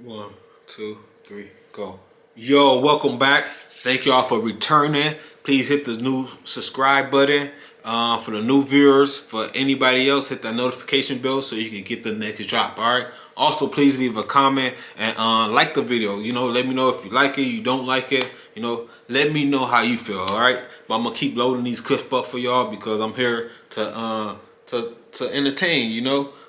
One, two, three, go. Yo, welcome back. Thank y'all for returning. Please hit the new subscribe button. For the new viewers, for anybody else, hit that notification bell so you can get the next drop. All right. Also, please leave a comment and like the video. Let me know if you like it, you don't like it. Let me know how you feel. All right. But I'm gonna keep loading these clips up for y'all because I'm here to entertain.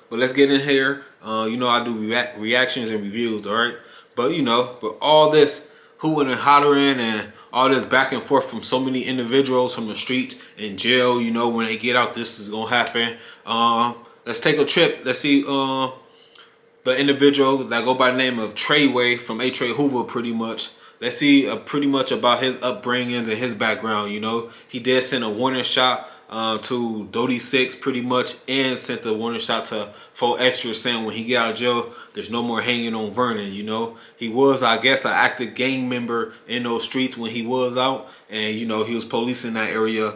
But let's get in here. I do reactions and reviews. All right. But with all this hooting and hollering and all this back and forth from so many individuals from the streets in jail, when they get out, this is gonna happen. Let's take a trip. Let's see the individual that go by the name of Treway from Hoover, pretty much. Let's see pretty much about his upbringings and his background. He did send a warning shot to Treway6k pretty much, and sent the warning shot to 4Extra saying when he get out of jail, there's no more hanging on Vernon. He was, I guess, an active gang member in those streets when he was out, and he was policing that area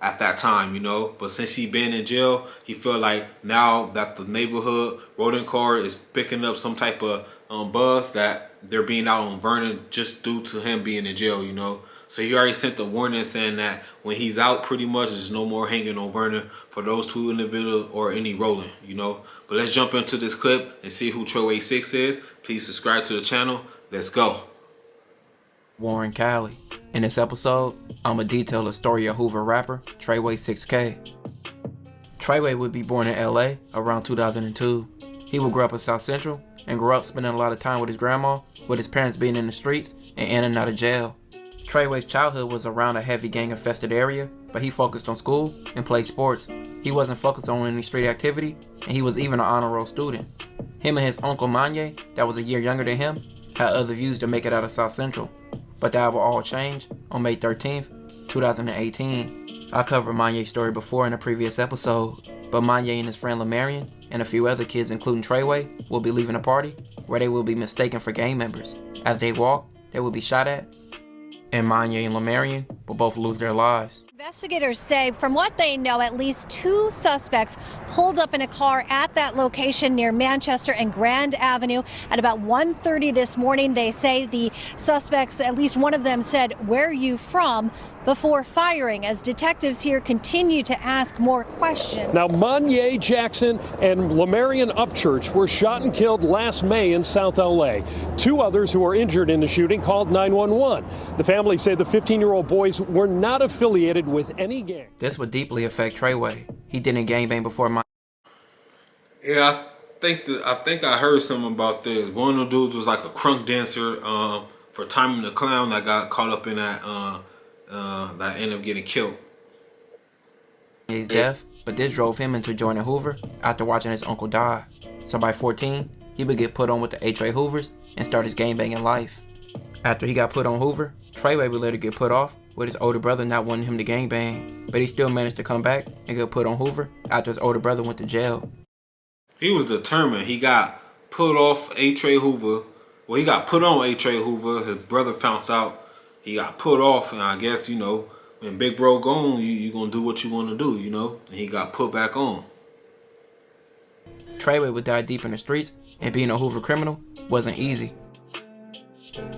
at that time. But since he been in jail, he feel like now that the neighborhood rodent car is picking up some type of buzz, that they're being out on Vernon just due to him being in jail. So he already sent the warning saying that when he's out, pretty much there's no more hanging on Vernon for those two individuals or any rolling. But let's jump into this clip and see who Treway6k is. Please subscribe to the channel. Let's go. Warren Cali. In this episode, I'ma detail the story of Hoover rapper Treway6k. Treway would be born in LA around 2002. He would grow up in South Central and grew up spending a lot of time with his grandma, with his parents being in the streets and in and out of jail. Treway's childhood was around a heavy gang-infested area, but he focused on school and played sports. He wasn't focused on any street activity, and he was even an honor roll student. Him and his uncle Manye, that was a year younger than him, had other views to make it out of South Central. But that will all change on May 13th, 2018. I covered Manye's story before in a previous episode, but Manye and his friend Lamarian and a few other kids, including Treway, will be leaving a party where they will be mistaken for gang members. As they walk, they will be shot at, and Manye and Lamarian will both lose their lives. Investigators say from what they know, at least two suspects pulled up in a car at that location near Manchester and Grand Avenue at about 1:30 this morning. They say the suspects, at least one of them said, "Where are you from?" before firing, as detectives here continue to ask more questions. Now, Manye Jackson and Lamarian Upchurch were shot and killed last May in South LA. Two others who were injured in the shooting called 911. The family said the 15-year-old boys were not affiliated with any gang. This would deeply affect Treway. He didn't gangbang before my. Yeah, I think I heard something about this. One of the dudes was like a crunk dancer for Timing the Clown that got caught up in that that ended up getting killed. His death, but this drove him into joining Hoover after watching his uncle die. So by 14, he would get put on with the Trey Hoovers and start his gangbanging life. After he got put on Hoover, Treway would later get put off with his older brother not wanting him to gangbang, but he still managed to come back and get put on Hoover after his older brother went to jail. He was determined. He got put off Trey Hoover. Well, he got put on Trey Hoover. His brother found out. He got put off, and I guess, when big bro gone, you gonna do what you want to do, and he got put back on. Treway would die deep in the streets, and being a Hoover criminal wasn't easy.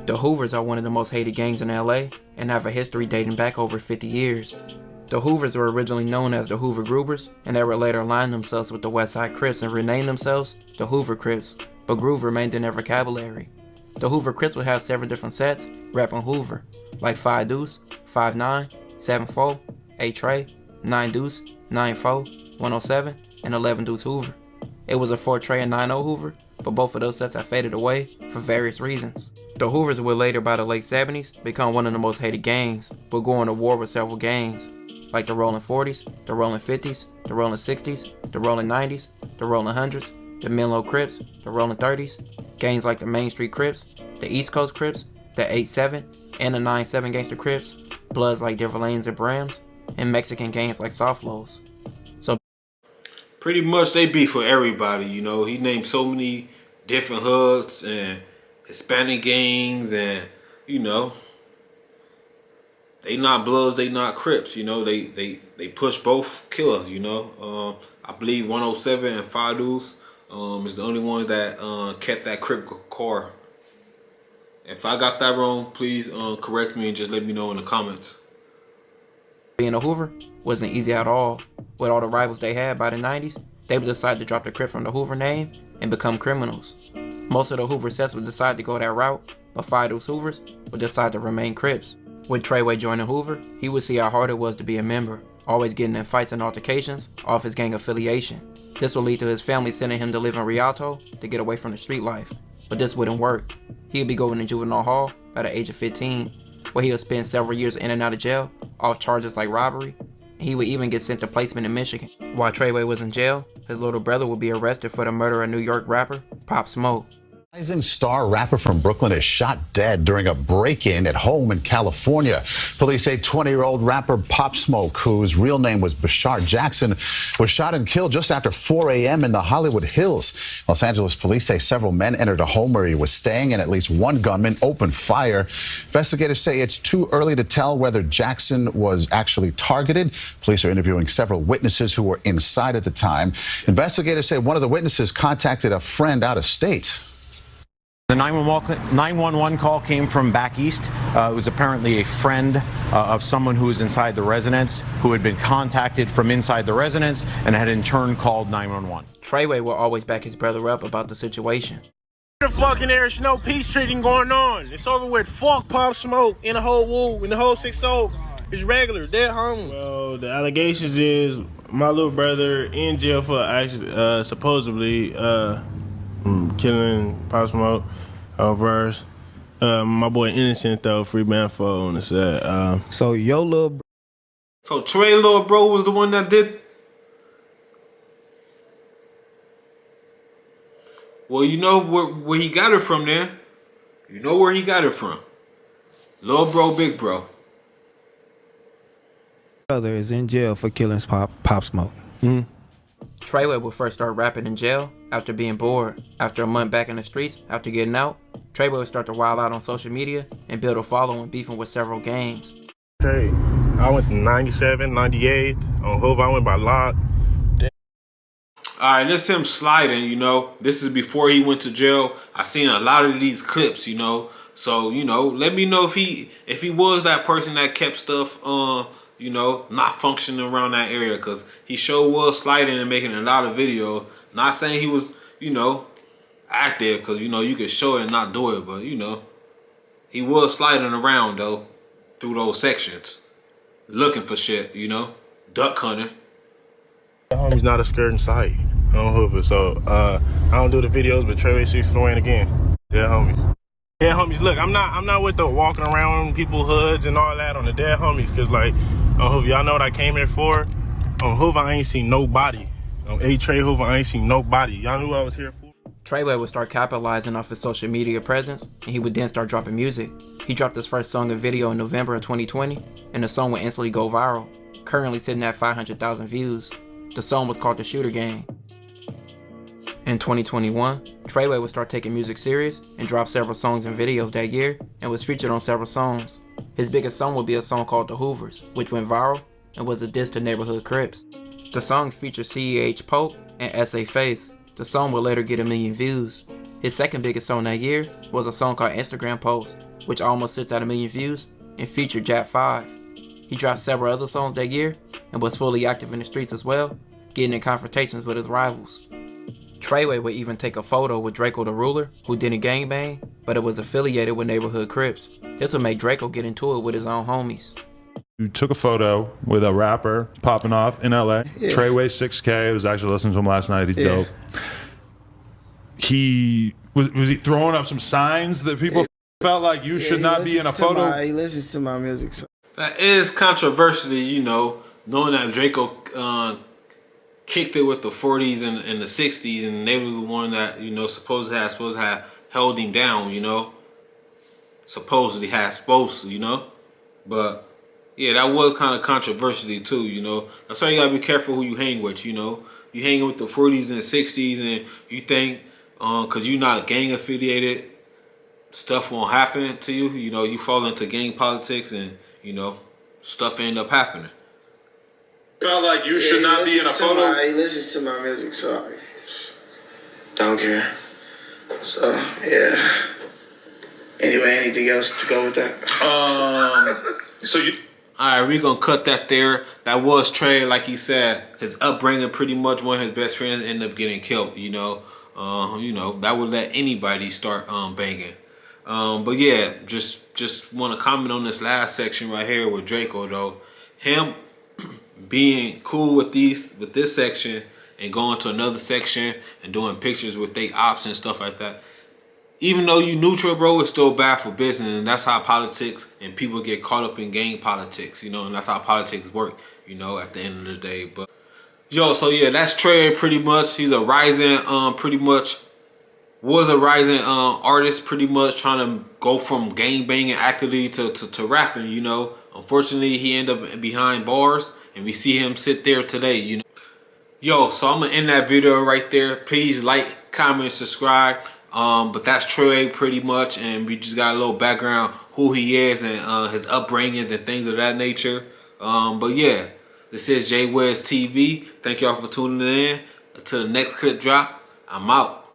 The Hoovers are one of the most hated gangs in LA and have a history dating back over 50 years. The Hoovers were originally known as the Hoover Groovers, and they would later align themselves with the Westside Crips and rename themselves the Hoover Crips, but Groove remained in their vocabulary. The Hoover Crips would have several different sets rapping Hoover, like 5 Deuce, 5'9", 7'4", 8 Trey, 9 Deuce, 9'4", 107, and 11 Deuce Hoover. It was a 4 Trey and 9'0 Hoover, but both of those sets have faded away for various reasons. The Hoovers would later, by the late 70s, become one of the most hated gangs, but go on to war with several gangs, like the Rolling 40s, the Rolling 50s, the Rolling 60s, the Rolling 90s, the Rolling 100s, the Menlo Crips, the Rolling 30s, gangs like the Main Street Crips, the East Coast Crips, the 8-7, and the 9-7 Gangster Crips, Bloods like Devolanes and Brams, and Mexican gangs like Softlows. So pretty much they beef for everybody, He named so many different hoods and Hispanic gangs, and they not Bloods, they not Crips, they push both killers, I believe 107 and 5 Deuce is the only one that kept that Crip car. If I got that wrong, please correct me and just let me know in the comments. Being a Hoover wasn't easy at all. With all the rivals they had by the 90s, they would decide to drop the Crip from the Hoover name and become criminals. Most of the Hoover sets would decide to go that route, but 5 of those Hoovers would decide to remain Crips. With Treway joining Hoover, he would see how hard it was to be a member, always getting in fights and altercations off his gang affiliation. This would lead to his family sending him to live in Rialto to get away from the street life. But this wouldn't work. He would be going to juvenile hall by the age of 15, where he would spend several years in and out of jail, off charges like robbery, and he would even get sent to placement in Michigan. While Treway was in jail, his little brother would be arrested for the murder of New York rapper Pop Smoke. Rising star rapper from Brooklyn is shot dead during a break-in at home in California. Police say 20-year-old rapper Pop Smoke, whose real name was Bashar Jackson, was shot and killed just after 4 a.m. in the Hollywood Hills. Los Angeles police say several men entered a home where he was staying and at least one gunman opened fire. Investigators say it's too early to tell whether Jackson was actually targeted. Police are interviewing several witnesses who were inside at the time. Investigators say one of the witnesses contacted a friend out of state. The 911 call came from back east. It was apparently a friend of someone who was inside the residence who had been contacted from inside the residence and had in turn called 911. Treway will always back his brother up about the situation. The fucking there's no peace treating going on. It's over with. Fuck Pop Smoke in the whole woo, in the whole 6-0. It's regular, dead homie. Well, the allegations is my little brother in jail for actually supposedly killing Pop Smoke verse. My boy innocent though, free man for on the set. So your little So Trey little bro was the one that did. Well, you know where he got it from there. You know where he got it from. Little bro, big bro. brother is in jail for killing Pop Smoke. Treway would first start rapping in jail after being bored. After a month back in the streets, after getting out, Treway would start to wild out on social media and build a following, beefing with several gangs. Hey, I went to 97, 98 on Hoover. I went by Lock. Alright, this is him sliding, you know. This is before he went to jail. I seen a lot of these clips, you know. So, you know, let me know if he was that person that kept stuff you know, not functioning around that area, because he sure was sliding and making a lot of videos. Not saying he was, you know, active, because, you know, you could show it and not do it, but, you know, he was sliding around, though, through those sections, looking for shit, you know, duck hunting. Homie's not a skirt in sight on Hoover, so I don't do the videos, but Treway6k again. Yeah, homies. Yeah, homies. Look, I'm not with the walking around people hoods and all that on the dead homies, cause like on Hoover, y'all know what I came here for. On Hoover, I ain't seen nobody. On Trey Hoover, I ain't seen nobody. Y'all knew what I was here for. Treway would start capitalizing off his social media presence, and he would then start dropping music. He dropped his first song and video in November of 2020, and the song would instantly go viral, currently sitting at 500,000 views. The song was called The Shooter Gang. In 2021, Treway would start taking music serious and drop several songs and videos that year and was featured on several songs. His biggest song would be a song called The Hoovers, which went viral and was a diss to neighborhood Crips. The song featured CEH Pope and S.A. Face. The song would later get 1 million views. His second biggest song that year was a song called Instagram Post, which almost sits at 1 million views and featured Jack 5. He dropped several other songs that year and was fully active in the streets as well, getting in confrontations with his rivals. Treway would even take a photo with Draco the Ruler, who didn't gangbang, but it was affiliated with neighborhood Crips. This would make Draco get into it with his own homies. You took a photo with a rapper popping off in LA. Yeah. Treway6k. I was actually listening to him last night. He's dope. He was he throwing up some signs that people felt like you should not be in a photo? He listens to my music. So. That is controversial, you know, knowing that Draco kicked it with the 40s and the 60s, and they were the one that, you know, supposedly had held him down, you know. Supposedly, you know. But yeah, that was kind of controversial too, you know. That's why you gotta be careful who you hang with, you know. You hanging with the 40s and 60s, and you think because you're not gang affiliated, stuff won't happen to you. You know, you fall into gang politics, and you know, stuff end up happening. Felt like you should not be in a photo. He listens to my music, sorry. Don't care. So, yeah. Anyway, anything else to go with that? So you... All right, we're going to cut that there. That was Trey, like he said. His upbringing, pretty much one of his best friends ended up getting killed, you know. That would let anybody start banging. But yeah, just want to comment on this last section right here with Draco, though. Him being cool with this section and going to another section and doing pictures with they ops and stuff like that. Even though you neutral, bro, it's still bad for business, and that's how politics and people get caught up in gang politics, you know, and that's how politics work, you know, at the end of the day. But yo, so yeah, that's Trey pretty much. He's a rising, was a rising artist, pretty much trying to go from gang banging actively to rapping, you know. Unfortunately, he ended up behind bars, and we see him sit there today, you know. Yo, so I'm gonna end that video right there. Please like, comment, subscribe. But that's Trey pretty much, and we just got a little background who he is and his upbringings and things of that nature. But yeah, this is Treway6k TV. Thank y'all for tuning in. Until the next clip drop, I'm out.